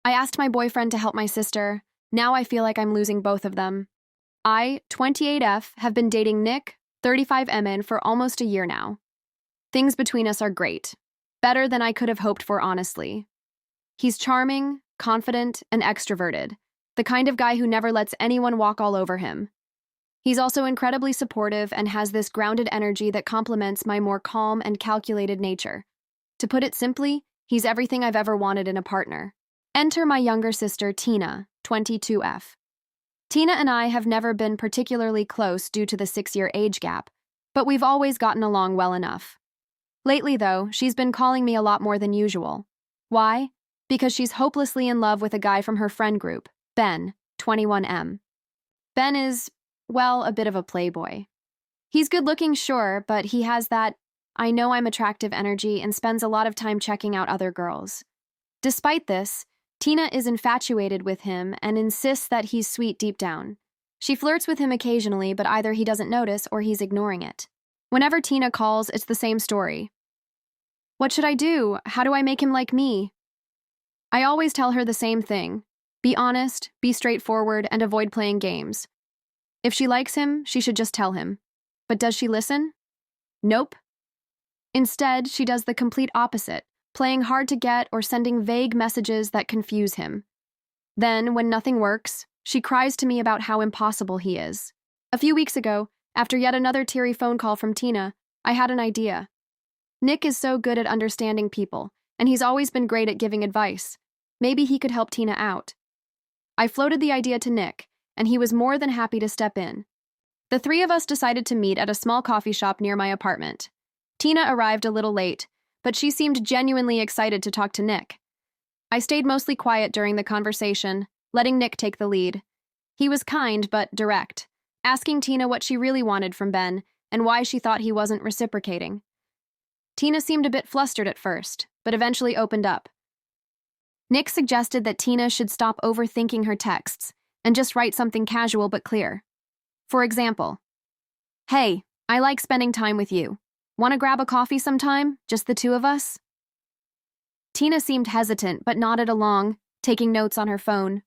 I asked my boyfriend to help my sister. Now I feel like I'm losing both of them. I, 28F, have been dating Nick, 35MN, for almost a year now. Things between us are great. Better than I could have hoped for, honestly. He's charming, confident, and extroverted. The kind of guy who never lets anyone walk all over him. He's also incredibly supportive and has this grounded energy that complements my more calm and calculated nature. To put it simply, he's everything I've ever wanted in a partner. Enter my younger sister, Tina, 22F. Tina and I have never been particularly close due to the 6-year age gap, but we've always gotten along well enough. Lately, though, she's been calling me a lot more than usual. Why? Because she's hopelessly in love with a guy from her friend group, Ben, 21M. Ben is, well, a bit of a playboy. He's good-looking, sure, but he has that I know I'm attractive energy and spends a lot of time checking out other girls. Despite this, Tina is infatuated with him and insists that he's sweet deep down. She flirts with him occasionally, but either he doesn't notice or he's ignoring it. Whenever Tina calls, it's the same story. What should I do? How do I make him like me? I always tell her the same thing. Be honest, be straightforward, and avoid playing games. If she likes him, she should just tell him. But does she listen? Nope. Instead, she does the complete opposite, playing hard to get or sending vague messages that confuse him. Then, when nothing works, she cries to me about how impossible he is. A few weeks ago, after yet another teary phone call from Tina, I had an idea. Nick is so good at understanding people, and he's always been great at giving advice. Maybe he could help Tina out. I floated the idea to Nick, and he was more than happy to step in. The three of us decided to meet at a small coffee shop near my apartment. Tina arrived a little late, but she seemed genuinely excited to talk to Nick. I stayed mostly quiet during the conversation, letting Nick take the lead. He was kind but direct, asking Tina what she really wanted from Ben and why she thought he wasn't reciprocating. Tina seemed a bit flustered at first, but eventually opened up. Nick suggested that Tina should stop overthinking her texts and just write something casual but clear. For example, "Hey, I like spending time with you. Want to grab a coffee sometime, just the two of us?" Tina seemed hesitant but nodded along, taking notes on her phone.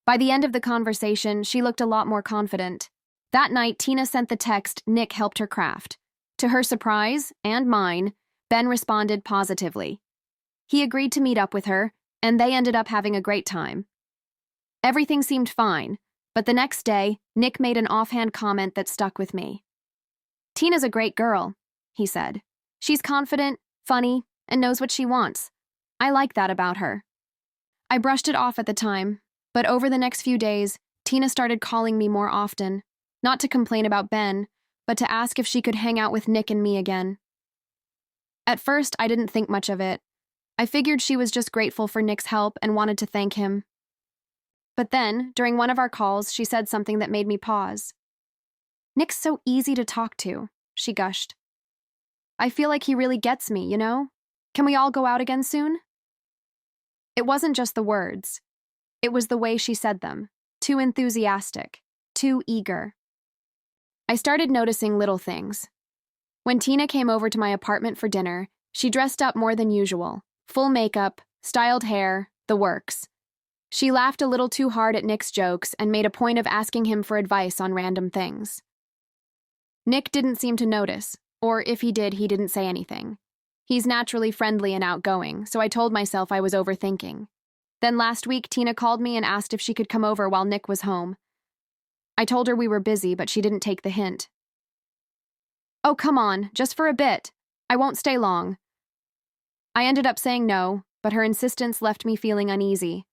By the end of the conversation, she looked a lot more confident. That night, Tina sent the text Nick helped her craft. To her surprise, and mine, Ben responded positively. He agreed to meet up with her, and they ended up having a great time. Everything seemed fine, but the next day, Nick made an offhand comment that stuck with me. "Tina's a great girl," he said. "She's confident, funny, and knows what she wants. I like that about her." I brushed it off at the time, but over the next few days, Tina started calling me more often, not to complain about Ben, but to ask if she could hang out with Nick and me again. At first, I didn't think much of it. I figured she was just grateful for Nick's help and wanted to thank him. But then, during one of our calls, she said something that made me pause. "Nick's so easy to talk to," she gushed. "I feel like he really gets me, you know? Can we all go out again soon?" It wasn't just the words. It was the way she said them. Too enthusiastic. Too eager. I started noticing little things. When Tina came over to my apartment for dinner, she dressed up more than usual. Full makeup, styled hair, the works. She laughed a little too hard at Nick's jokes and made a point of asking him for advice on random things. Nick didn't seem to notice, or if he did, he didn't say anything. He's naturally friendly and outgoing, so I told myself I was overthinking. Then last week, Tina called me and asked if she could come over while Nick was home. I told her we were busy, but she didn't take the hint. "Oh, come on, just for a bit. I won't stay long." I ended up saying no, but her insistence left me feeling uneasy.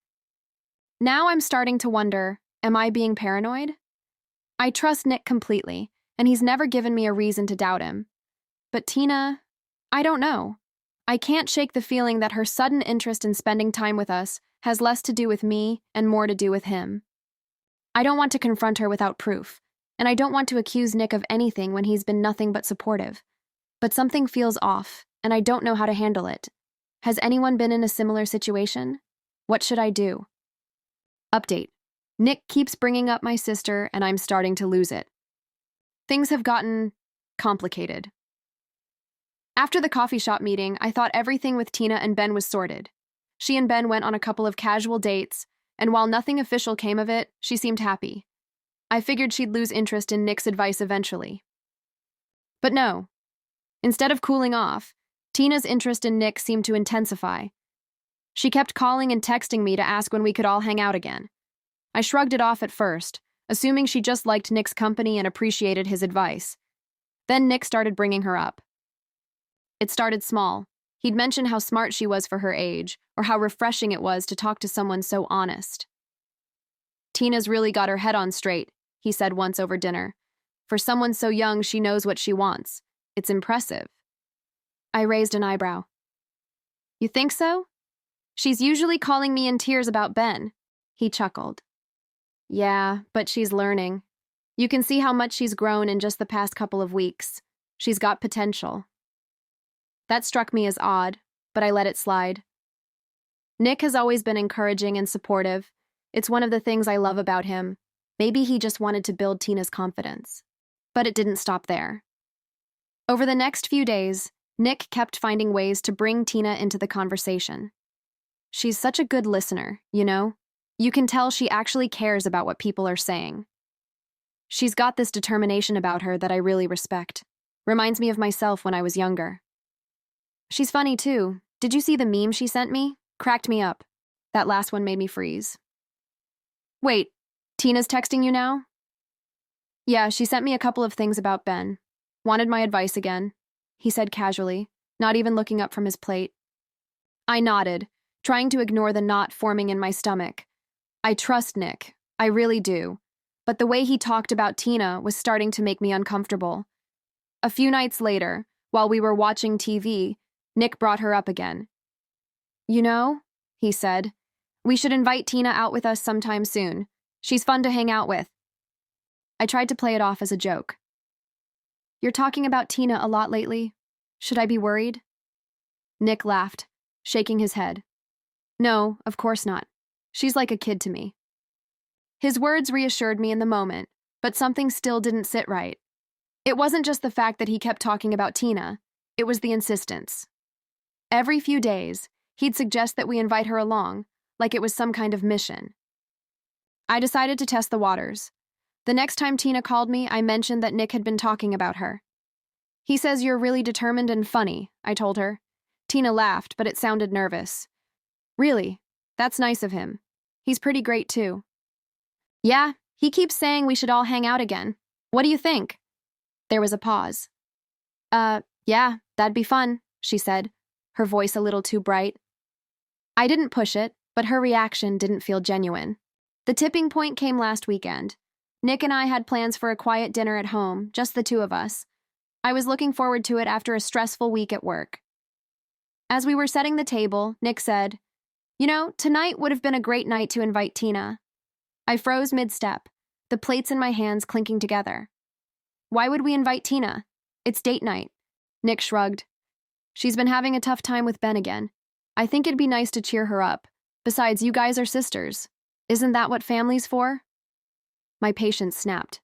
Now I'm starting to wonder, am I being paranoid? I trust Nick completely, and he's never given me a reason to doubt him. But Tina, I don't know. I can't shake the feeling that her sudden interest in spending time with us has less to do with me and more to do with him. I don't want to confront her without proof, and I don't want to accuse Nick of anything when he's been nothing but supportive. But something feels off, and I don't know how to handle it. Has anyone been in a similar situation? What should I do? Update. Nick keeps bringing up my sister, and I'm starting to lose it. Things have gotten complicated. After the coffee shop meeting, I thought everything with Tina and Ben was sorted. She and Ben went on a couple of casual dates, and while nothing official came of it, she seemed happy. I figured she'd lose interest in Nick's advice eventually. But no. Instead of cooling off, Tina's interest in Nick seemed to intensify. She kept calling and texting me to ask when we could all hang out again. I shrugged it off at first, assuming she just liked Nick's company and appreciated his advice. Then Nick started bringing her up. It started small. He'd mention how smart she was for her age, or how refreshing it was to talk to someone so honest. "Tina's really got her head on straight," he said once over dinner. "For someone so young, she knows what she wants. It's impressive." I raised an eyebrow. "You think so? She's usually calling me in tears about Ben." He chuckled. "Yeah, but she's learning. You can see how much she's grown in just the past couple of weeks. She's got potential." That struck me as odd, but I let it slide. Nick has always been encouraging and supportive. It's one of the things I love about him. Maybe he just wanted to build Tina's confidence. But it didn't stop there. Over the next few days, Nick kept finding ways to bring Tina into the conversation. She's such a good listener, you know? You can tell she actually cares about what people are saying. She's got this determination about her that I really respect. Reminds me of myself when I was younger. She's funny, too. Did you see the meme she sent me? Cracked me up. That last one made me freeze. "Wait, Tina's texting you now?" "Yeah, she sent me a couple of things about Ben. Wanted my advice again," he said casually, not even looking up from his plate. I nodded, trying to ignore the knot forming in my stomach. I trust Nick. I really do. But the way he talked about Tina was starting to make me uncomfortable. A few nights later, while we were watching TV, Nick brought her up again. "You know," he said, "we should invite Tina out with us sometime soon. She's fun to hang out with." I tried to play it off as a joke. "You're talking about Tina a lot lately. Should I be worried?" Nick laughed, shaking his head. "No, of course not. She's like a kid to me." His words reassured me in the moment, but something still didn't sit right. It wasn't just the fact that he kept talking about Tina, it was the insistence. Every few days, he'd suggest that we invite her along, like it was some kind of mission. I decided to test the waters. The next time Tina called me, I mentioned that Nick had been talking about her. "He says you're really determined and funny," I told her. Tina laughed, but it sounded nervous. "Really? That's nice of him. He's pretty great, too." "Yeah, he keeps saying we should all hang out again. What do you think?" There was a pause. Yeah, that'd be fun," she said, her voice a little too bright. I didn't push it, but her reaction didn't feel genuine. The tipping point came last weekend. Nick and I had plans for a quiet dinner at home, just the two of us. I was looking forward to it after a stressful week at work. As we were setting the table, Nick said, "You know, tonight would have been a great night to invite Tina." I froze mid-step, the plates in my hands clinking together. "Why would we invite Tina? It's date night." Nick shrugged. "She's been having a tough time with Ben again. I think it'd be nice to cheer her up. Besides, you guys are sisters. Isn't that what family's for?" My patience snapped.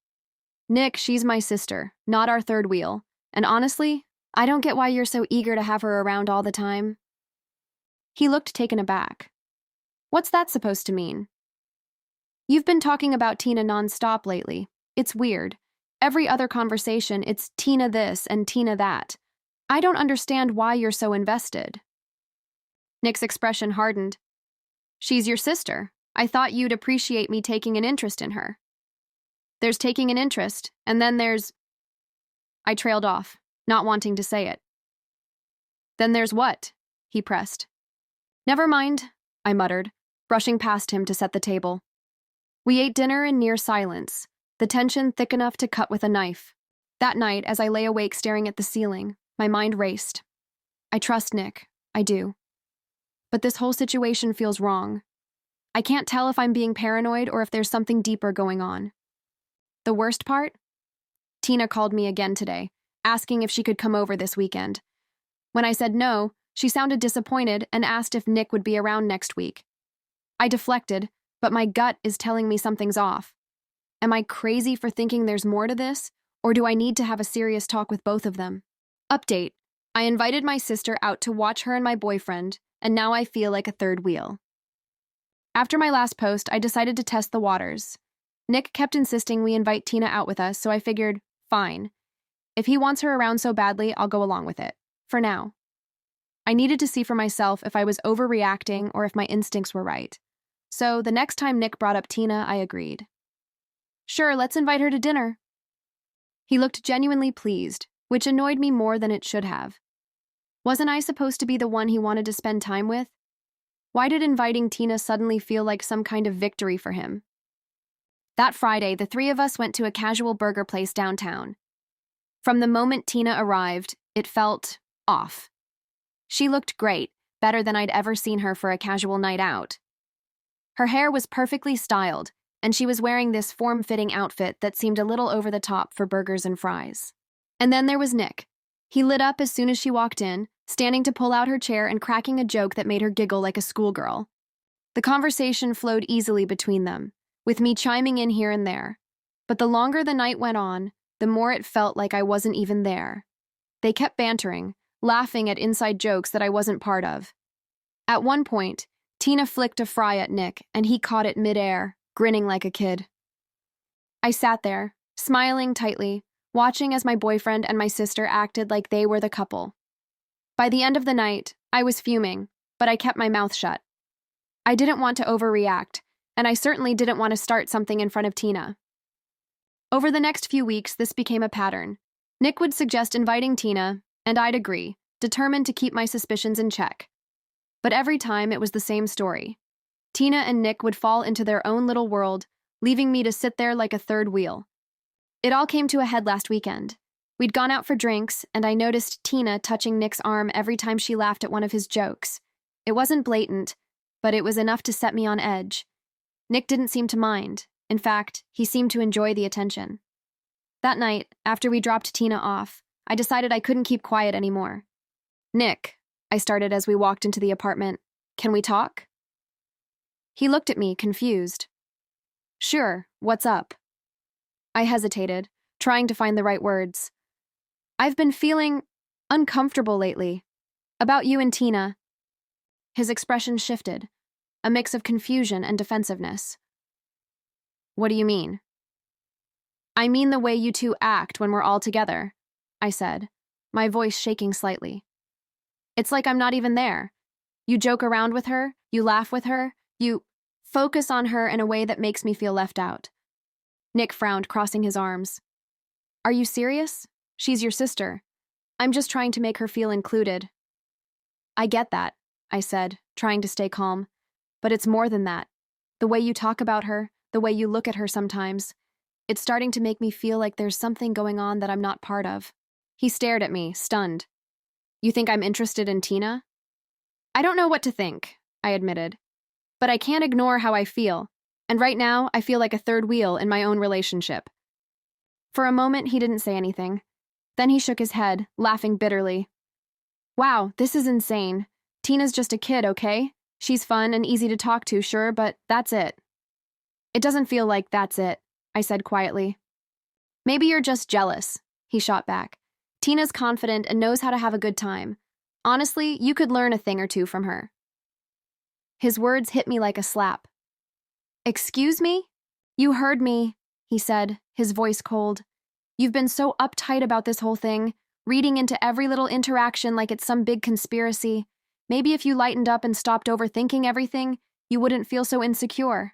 "Nick, she's my sister, not our third wheel. And honestly, I don't get why you're so eager to have her around all the time." He looked taken aback. "What's that supposed to mean?" "You've been talking about Tina nonstop lately. It's weird. Every other conversation, it's Tina this and Tina that. I don't understand why you're so invested." Nick's expression hardened. "She's your sister. I thought you'd appreciate me taking an interest in her." "There's taking an interest, and then there's—" I trailed off, not wanting to say it. "Then there's what?" he pressed. "Never mind," I muttered, brushing past him to set the table. We ate dinner in near silence, the tension thick enough to cut with a knife. That night, as I lay awake staring at the ceiling, my mind raced. I trust Nick, I do. But this whole situation feels wrong. I can't tell if I'm being paranoid or if there's something deeper going on. The worst part? Tina called me again today, asking if she could come over this weekend. When I said no, she sounded disappointed and asked if Nick would be around next week. I deflected, but my gut is telling me something's off. Am I crazy for thinking there's more to this, or do I need to have a serious talk with both of them? Update. I invited my sister out to watch her and my boyfriend, and now I feel like a third wheel. After my last post, I decided to test the waters. Nick kept insisting we invite Tina out with us, so I figured, fine. If he wants her around so badly, I'll go along with it. For now. I needed to see for myself if I was overreacting or if my instincts were right. So the next time Nick brought up Tina, I agreed. Sure, let's invite her to dinner. He looked genuinely pleased, which annoyed me more than it should have. Wasn't I supposed to be the one he wanted to spend time with? Why did inviting Tina suddenly feel like some kind of victory for him? That Friday, the three of us went to a casual burger place downtown. From the moment Tina arrived, it felt off. She looked great, better than I'd ever seen her for a casual night out. Her hair was perfectly styled, and she was wearing this form-fitting outfit that seemed a little over the top for burgers and fries. And then there was Nick. He lit up as soon as she walked in, standing to pull out her chair and cracking a joke that made her giggle like a schoolgirl. The conversation flowed easily between them, with me chiming in here and there. But the longer the night went on, the more it felt like I wasn't even there. They kept bantering, laughing at inside jokes that I wasn't part of. At one point, Tina flicked a fry at Nick, and he caught it midair, grinning like a kid. I sat there, smiling tightly, watching as my boyfriend and my sister acted like they were the couple. By the end of the night, I was fuming, but I kept my mouth shut. I didn't want to overreact, and I certainly didn't want to start something in front of Tina. Over the next few weeks, this became a pattern. Nick would suggest inviting Tina, and I'd agree, determined to keep my suspicions in check. But every time it was the same story. Tina and Nick would fall into their own little world, leaving me to sit there like a third wheel. It all came to a head last weekend. We'd gone out for drinks, and I noticed Tina touching Nick's arm every time she laughed at one of his jokes. It wasn't blatant, but it was enough to set me on edge. Nick didn't seem to mind. In fact, he seemed to enjoy the attention. That night, after we dropped Tina off, I decided I couldn't keep quiet anymore. Nick, I started as we walked into the apartment, can we talk? He looked at me, confused. Sure, what's up? I hesitated, trying to find the right words. I've been feeling uncomfortable lately. About you and Tina. His expression shifted, a mix of confusion and defensiveness. What do you mean? I mean the way you two act when we're all together, I said, my voice shaking slightly. It's like I'm not even there. You joke around with her, you laugh with her, you focus on her in a way that makes me feel left out. Nick frowned, crossing his arms. Are you serious? She's your sister. I'm just trying to make her feel included. I get that, I said, trying to stay calm. But it's more than that. The way you talk about her, the way you look at her sometimes, it's starting to make me feel like there's something going on that I'm not part of. He stared at me, stunned. You think I'm interested in Tina? I don't know what to think, I admitted. But I can't ignore how I feel, and right now I feel like a third wheel in my own relationship. For a moment, he didn't say anything. Then he shook his head, laughing bitterly. Wow, this is insane. Tina's just a kid, okay? She's fun and easy to talk to, sure, but that's it. It doesn't feel like that's it, I said quietly. Maybe you're just jealous, he shot back. Tina's confident and knows how to have a good time. Honestly, you could learn a thing or two from her. His words hit me like a slap. Excuse me? You heard me, he said, his voice cold. You've been so uptight about this whole thing, reading into every little interaction like it's some big conspiracy. Maybe if you lightened up and stopped overthinking everything, you wouldn't feel so insecure.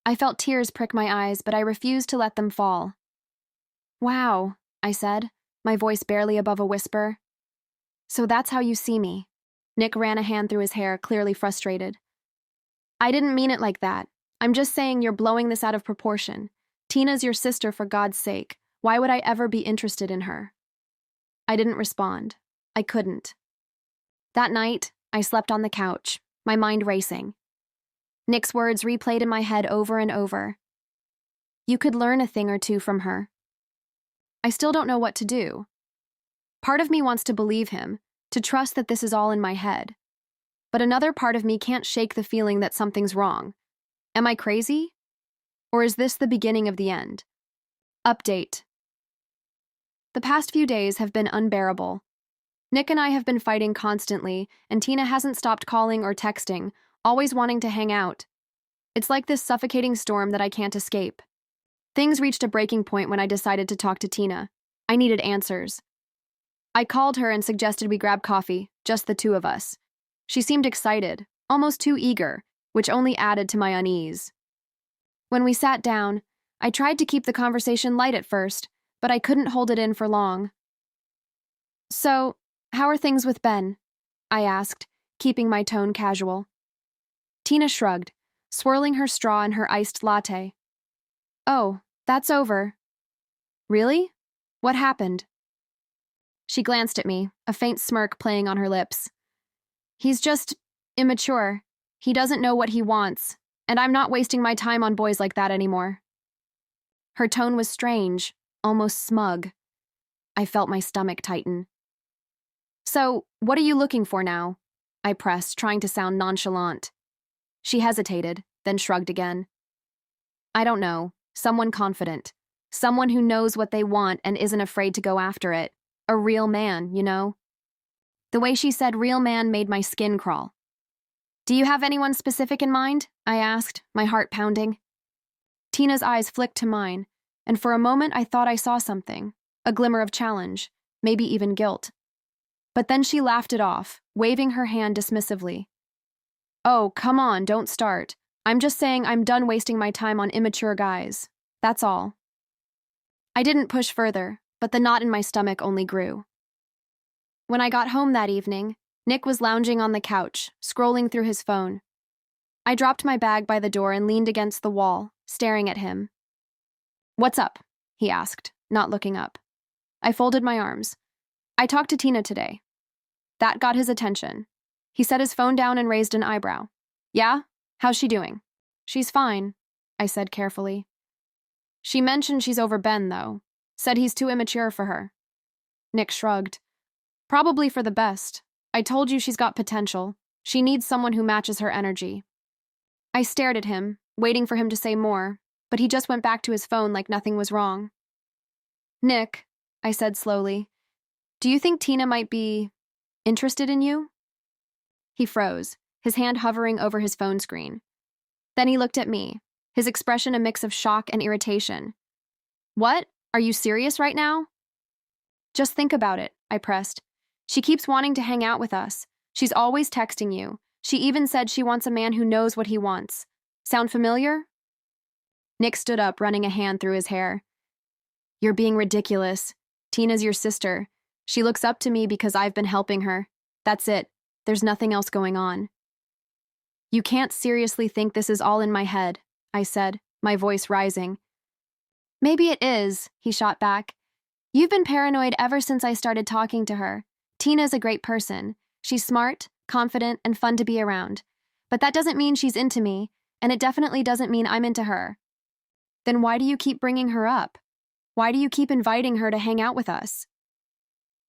I felt tears prick my eyes, but I refused to let them fall. Wow, I said, my voice barely above a whisper. So that's how you see me. Nick ran a hand through his hair, clearly frustrated. I didn't mean it like that. I'm just saying you're blowing this out of proportion. Tina's your sister, for God's sake. Why would I ever be interested in her? I didn't respond. I couldn't. That night, I slept on the couch, my mind racing. Nick's words replayed in my head over and over. You could learn a thing or two from her. I still don't know what to do. Part of me wants to believe him, to trust that this is all in my head. But another part of me can't shake the feeling that something's wrong. Am I crazy? Or is this the beginning of the end? Update. The past few days have been unbearable. Nick and I have been fighting constantly, and Tina hasn't stopped calling or texting, always wanting to hang out. It's like this suffocating storm that I can't escape. Things reached a breaking point when I decided to talk to Tina. I needed answers. I called her and suggested we grab coffee, just the two of us. She seemed excited, almost too eager, which only added to my unease. When we sat down, I tried to keep the conversation light at first, but I couldn't hold it in for long. "So, how are things with Ben?" I asked, keeping my tone casual. Tina shrugged, swirling her straw in her iced latte. "Oh, that's over." "Really? What happened?" She glanced at me, a faint smirk playing on her lips. "He's just immature. He doesn't know what he wants, and I'm not wasting my time on boys like that anymore." Her tone was strange, almost smug. I felt my stomach tighten. "So, what are you looking for now?" I pressed, trying to sound nonchalant. She hesitated, then shrugged again. "I don't know. Someone confident. Someone who knows what they want and isn't afraid to go after it. A real man, you know?" The way she said real man made my skin crawl. "Do you have anyone specific in mind?" I asked, my heart pounding. Tina's eyes flicked to mine, and for a moment I thought I saw something, a glimmer of challenge, maybe even guilt. But then she laughed it off, waving her hand dismissively. "Oh, come on, don't start. I'm just saying I'm done wasting my time on immature guys. That's all." I didn't push further, but the knot in my stomach only grew. When I got home that evening, Nick was lounging on the couch, scrolling through his phone. I dropped my bag by the door and leaned against the wall, staring at him. "What's up?" he asked, not looking up. I folded my arms. "I talked to Tina today." That got his attention. He set his phone down and raised an eyebrow. "Yeah? How's she doing?" "She's fine," I said carefully. "She mentioned she's over Ben, though. Said he's too immature for her." Nick shrugged. "Probably for the best. I told you she's got potential. She needs someone who matches her energy." I stared at him, waiting for him to say more, but he just went back to his phone like nothing was wrong. "Nick," I said slowly, "do you think Tina might be interested in you?" He froze, his hand hovering over his phone screen. Then he looked at me, his expression a mix of shock and irritation. "What? Are you serious right now?" "Just think about it," I pressed. "She keeps wanting to hang out with us. She's always texting you. She even said she wants a man who knows what he wants. Sound familiar?" Nick stood up, running a hand through his hair. "You're being ridiculous. Tina's your sister. She looks up to me because I've been helping her. That's it. There's nothing else going on." "You can't seriously think this is all in my head," I said, my voice rising. "Maybe it is," he shot back. "You've been paranoid ever since I started talking to her. Tina's a great person. She's smart, confident, and fun to be around. But that doesn't mean she's into me, and it definitely doesn't mean I'm into her." "Then why do you keep bringing her up? Why do you keep inviting her to hang out with us?"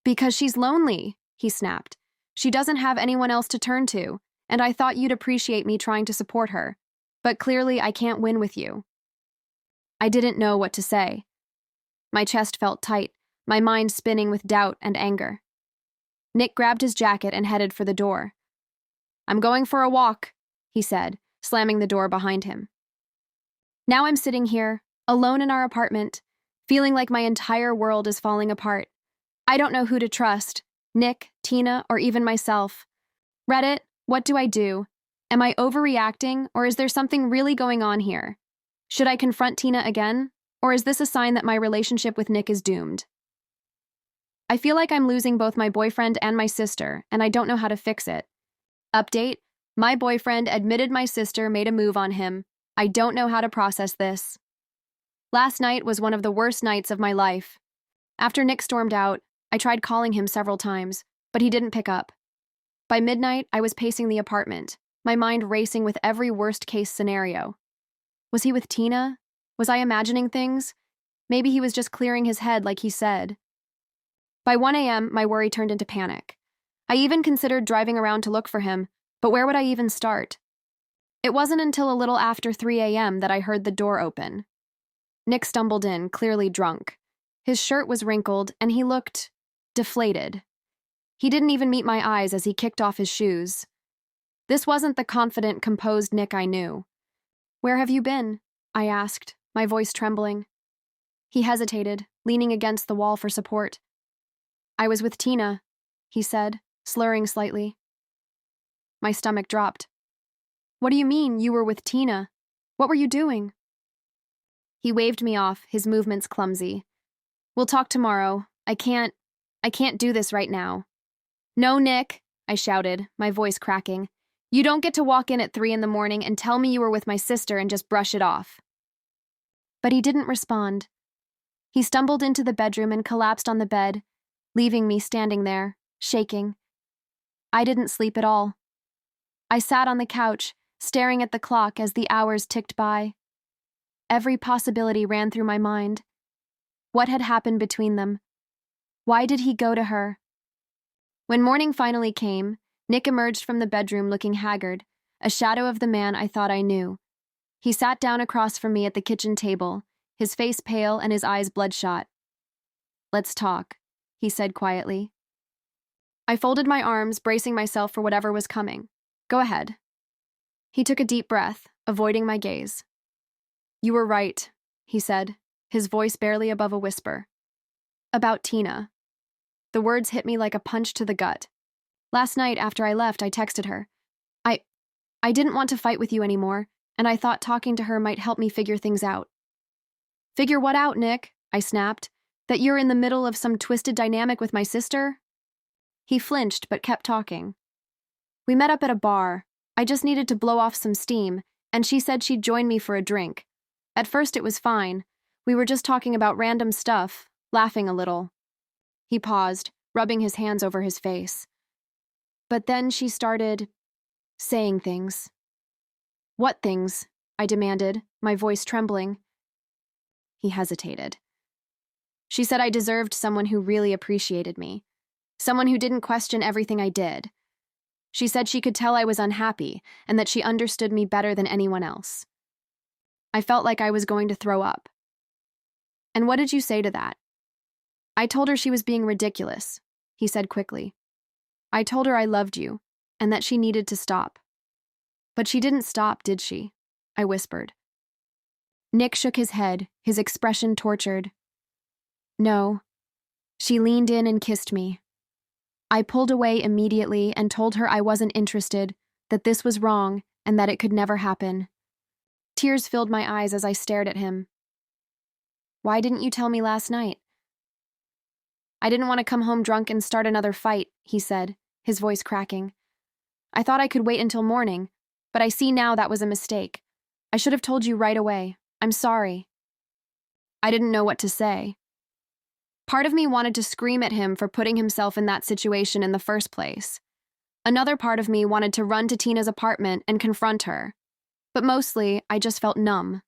"Because she's lonely," he snapped. "She doesn't have anyone else to turn to, and I thought you'd appreciate me trying to support her. But clearly I can't win with you." I didn't know what to say. My chest felt tight, my mind spinning with doubt and anger. Nick grabbed his jacket and headed for the door. "I'm going for a walk," he said, slamming the door behind him. Now I'm sitting here, alone in our apartment, feeling like my entire world is falling apart. I don't know who to trust, Nick, Tina, or even myself. Reddit, what do I do? Am I overreacting, or is there something really going on here? Should I confront Tina again, or is this a sign that my relationship with Nick is doomed? I feel like I'm losing both my boyfriend and my sister, and I don't know how to fix it. Update, my boyfriend admitted my sister made a move on him. I don't know how to process this. Last night was one of the worst nights of my life. After Nick stormed out, I tried calling him several times, but he didn't pick up. By midnight, I was pacing the apartment, my mind racing with every worst-case scenario. Was he with Tina? Was I imagining things? Maybe he was just clearing his head like he said. By 1 a.m., my worry turned into panic. I even considered driving around to look for him, but where would I even start? It wasn't until a little after 3 a.m. that I heard the door open. Nick stumbled in, clearly drunk. His shirt was wrinkled, and he looked deflated. He didn't even meet my eyes as he kicked off his shoes. This wasn't the confident, composed Nick I knew. "Where have you been?" I asked, my voice trembling. He hesitated, leaning against the wall for support. "I was with Tina," he said, slurring slightly. My stomach dropped. "What do you mean, you were with Tina? What were you doing?" He waved me off, his movements clumsy. "We'll talk tomorrow. I can't do this right now." "No, Nick," I shouted, my voice cracking. "You don't get to walk in at 3 in the morning and tell me you were with my sister and just brush it off." But he didn't respond. He stumbled into the bedroom and collapsed on the bed, leaving me standing there, shaking. I didn't sleep at all. I sat on the couch, staring at the clock as the hours ticked by. Every possibility ran through my mind. What had happened between them? Why did he go to her? When morning finally came, Nick emerged from the bedroom looking haggard, a shadow of the man I thought I knew. He sat down across from me at the kitchen table, his face pale and his eyes bloodshot. "Let's talk," he said quietly. I folded my arms, bracing myself for whatever was coming. "Go ahead." He took a deep breath, avoiding my gaze. "You were right," he said, his voice barely above a whisper. "About Tina." The words hit me like a punch to the gut. Last night, after I left, I texted her. I didn't want to fight with you anymore, and I thought talking to her might help me figure things out. "Figure what out, Nick?" I snapped. "That you're in the middle of some twisted dynamic with my sister?" He flinched, but kept talking. "We met up at a bar. I just needed to blow off some steam, and she said she'd join me for a drink. At first it was fine. We were just talking about random stuff, laughing a little." He paused, rubbing his hands over his face. "But then she started saying things." "What things?" I demanded, my voice trembling. He hesitated. "She said I deserved someone who really appreciated me. Someone who didn't question everything I did. She said she could tell I was unhappy and that she understood me better than anyone else." I felt like I was going to throw up. "And what did you say to that?" "I told her she was being ridiculous," he said quickly. "I told her I loved you and that she needed to stop." "But she didn't stop, did she?" I whispered. Nick shook his head, his expression tortured. "No." She leaned in and kissed me. I pulled away immediately and told her I wasn't interested, that this was wrong, and that it could never happen. Tears filled my eyes as I stared at him. "Why didn't you tell me last night?" "I didn't want to come home drunk and start another fight," he said, his voice cracking. "I thought I could wait until morning, but I see now that was a mistake. I should have told you right away. I'm sorry." I didn't know what to say. Part of me wanted to scream at him for putting himself in that situation in the first place. Another part of me wanted to run to Tina's apartment and confront her. But mostly, I just felt numb.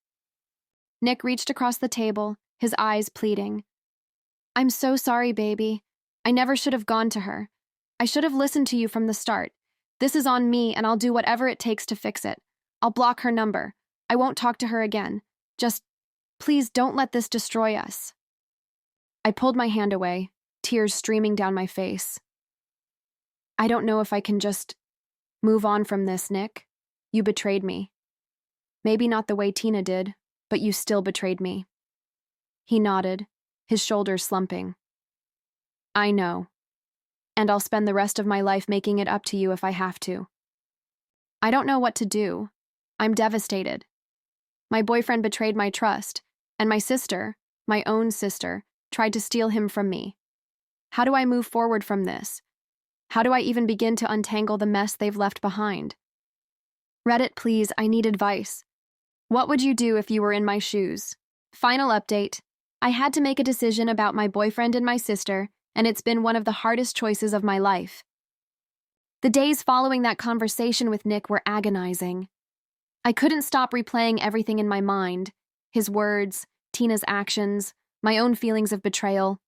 Nick reached across the table, his eyes pleading. "I'm so sorry, baby. I never should have gone to her. I should have listened to you from the start. This is on me, and I'll do whatever it takes to fix it. I'll block her number. I won't talk to her again. Just, please don't let this destroy us." I pulled my hand away, tears streaming down my face. "I don't know if I can just move on from this, Nick. You betrayed me. Maybe not the way Tina did, but you still betrayed me." He nodded, his shoulders slumping. "I know. And I'll spend the rest of my life making it up to you if I have to." I don't know what to do. I'm devastated. My boyfriend betrayed my trust, and my sister, my own sister, tried to steal him from me. How do I move forward from this? How do I even begin to untangle the mess they've left behind? Reddit, please, I need advice. What would you do if you were in my shoes? Final update. I had to make a decision about my boyfriend and my sister, and it's been one of the hardest choices of my life. The days following that conversation with Nick were agonizing. I couldn't stop replaying everything in my mind, his words, Tina's actions, my own feelings of betrayal.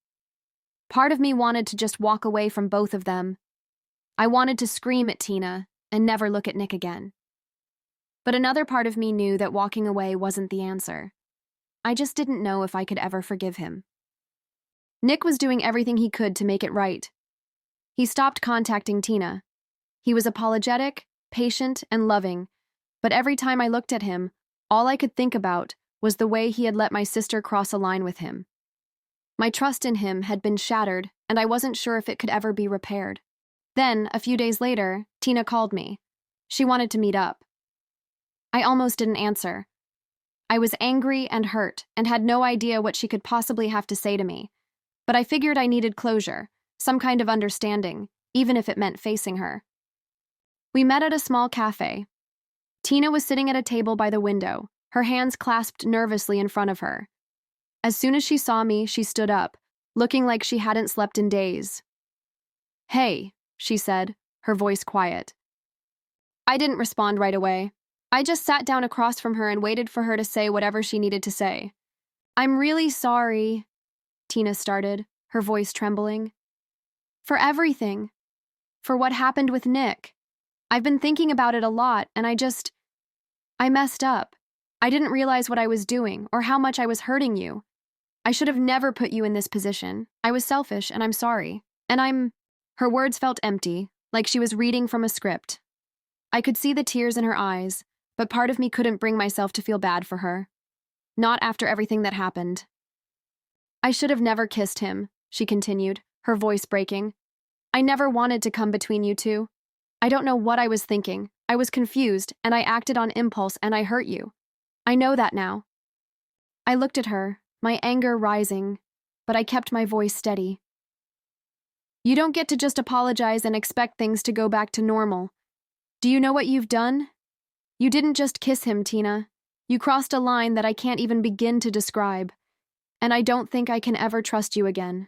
Part of me wanted to just walk away from both of them. I wanted to scream at Tina and never look at Nick again. But another part of me knew that walking away wasn't the answer. I just didn't know if I could ever forgive him. Nick was doing everything he could to make it right. He stopped contacting Tina. He was apologetic, patient, and loving, but every time I looked at him, all I could think about was the way he had let my sister cross a line with him. My trust in him had been shattered, and I wasn't sure if it could ever be repaired. Then, a few days later, Tina called me. She wanted to meet up. I almost didn't answer. I was angry and hurt and had no idea what she could possibly have to say to me. But I figured I needed closure, some kind of understanding, even if it meant facing her. We met at a small cafe. Tina was sitting at a table by the window, her hands clasped nervously in front of her. As soon as she saw me, she stood up, looking like she hadn't slept in days. "Hey," she said, her voice quiet. I didn't respond right away. I just sat down across from her and waited for her to say whatever she needed to say. "I'm really sorry," Tina started, her voice trembling. "For everything. For what happened with Nick. I've been thinking about it a lot, and I messed up. I didn't realize what I was doing or how much I was hurting you. I should have never put you in this position. I was selfish, and I'm sorry. Her words felt empty, like she was reading from a script. I could see the tears in her eyes, but part of me couldn't bring myself to feel bad for her. Not after everything that happened. "I should have never kissed him," she continued, her voice breaking. "I never wanted to come between you two. I don't know what I was thinking. I was confused, and I acted on impulse, and I hurt you. I know that now." I looked at her, my anger rising, but I kept my voice steady. "You don't get to just apologize and expect things to go back to normal. Do you know what you've done? You didn't just kiss him, Tina. You crossed a line that I can't even begin to describe, and I don't think I can ever trust you again."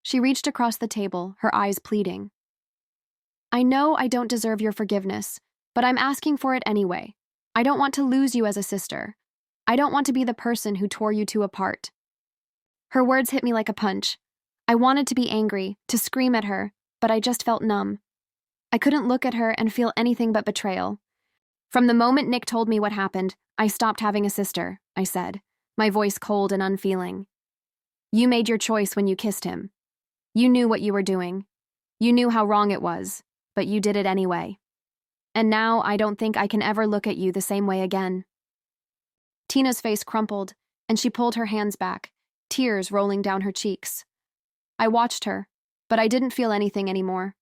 She reached across the table, her eyes pleading. "I know I don't deserve your forgiveness, but I'm asking for it anyway. I don't want to lose you as a sister. I don't want to be the person who tore you two apart." Her words hit me like a punch. I wanted to be angry, to scream at her, but I just felt numb. I couldn't look at her and feel anything but betrayal. "From the moment Nick told me what happened, I stopped having a sister," I said, my voice cold and unfeeling. "You made your choice when you kissed him. You knew what you were doing. You knew how wrong it was, but you did it anyway. And now I don't think I can ever look at you the same way again." Tina's face crumpled, and she pulled her hands back, tears rolling down her cheeks. I watched her, but I didn't feel anything anymore.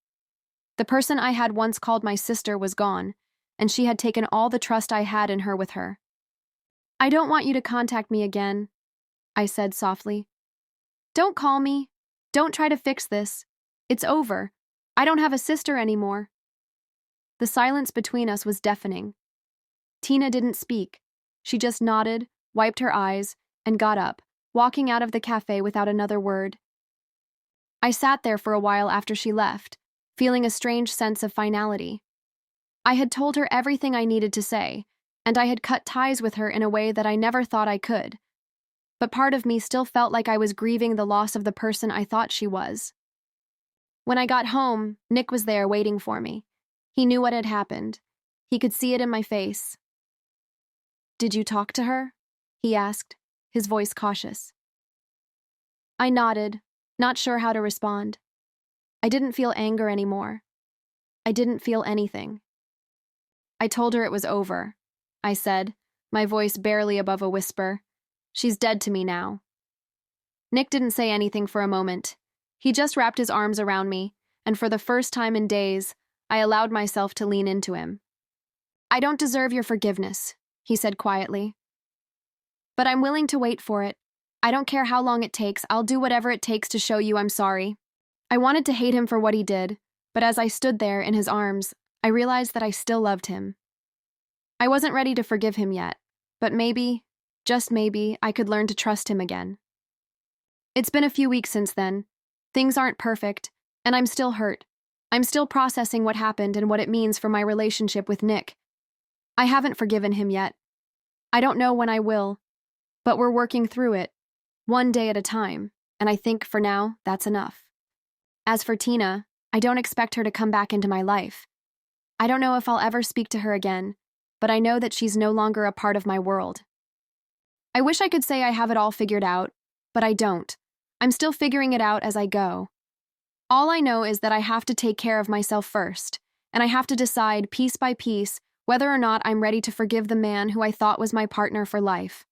The person I had once called my sister was gone, and she had taken all the trust I had in her with her. "I don't want you to contact me again," I said softly. "Don't call me. Don't try to fix this. It's over. I don't have a sister anymore." The silence between us was deafening. Tina didn't speak. She just nodded, wiped her eyes, and got up, walking out of the cafe without another word. I sat there for a while after she left, feeling a strange sense of finality. I had told her everything I needed to say, and I had cut ties with her in a way that I never thought I could. But part of me still felt like I was grieving the loss of the person I thought she was. When I got home, Nick was there waiting for me. He knew what had happened. He could see it in my face. "Did you talk to her?" he asked, his voice cautious. I nodded, not sure how to respond. I didn't feel anger anymore. I didn't feel anything. "I told her it was over," I said, my voice barely above a whisper. "She's dead to me now." Nick didn't say anything for a moment. He just wrapped his arms around me, and for the first time in days, I allowed myself to lean into him. "I don't deserve your forgiveness," he said quietly. "But I'm willing to wait for it. I don't care how long it takes. I'll do whatever it takes to show you I'm sorry." I wanted to hate him for what he did, but as I stood there in his arms, I realized that I still loved him. I wasn't ready to forgive him yet, but maybe, just maybe, I could learn to trust him again. It's been a few weeks since then. Things aren't perfect, and I'm still hurt. I'm still processing what happened and what it means for my relationship with Nick. I haven't forgiven him yet. I don't know when I will, but we're working through it, one day at a time, and I think for now, that's enough. As for Tina, I don't expect her to come back into my life. I don't know if I'll ever speak to her again, but I know that she's no longer a part of my world. I wish I could say I have it all figured out, but I don't. I'm still figuring it out as I go. All I know is that I have to take care of myself first, and I have to decide piece by piece whether or not I'm ready to forgive the man who I thought was my partner for life.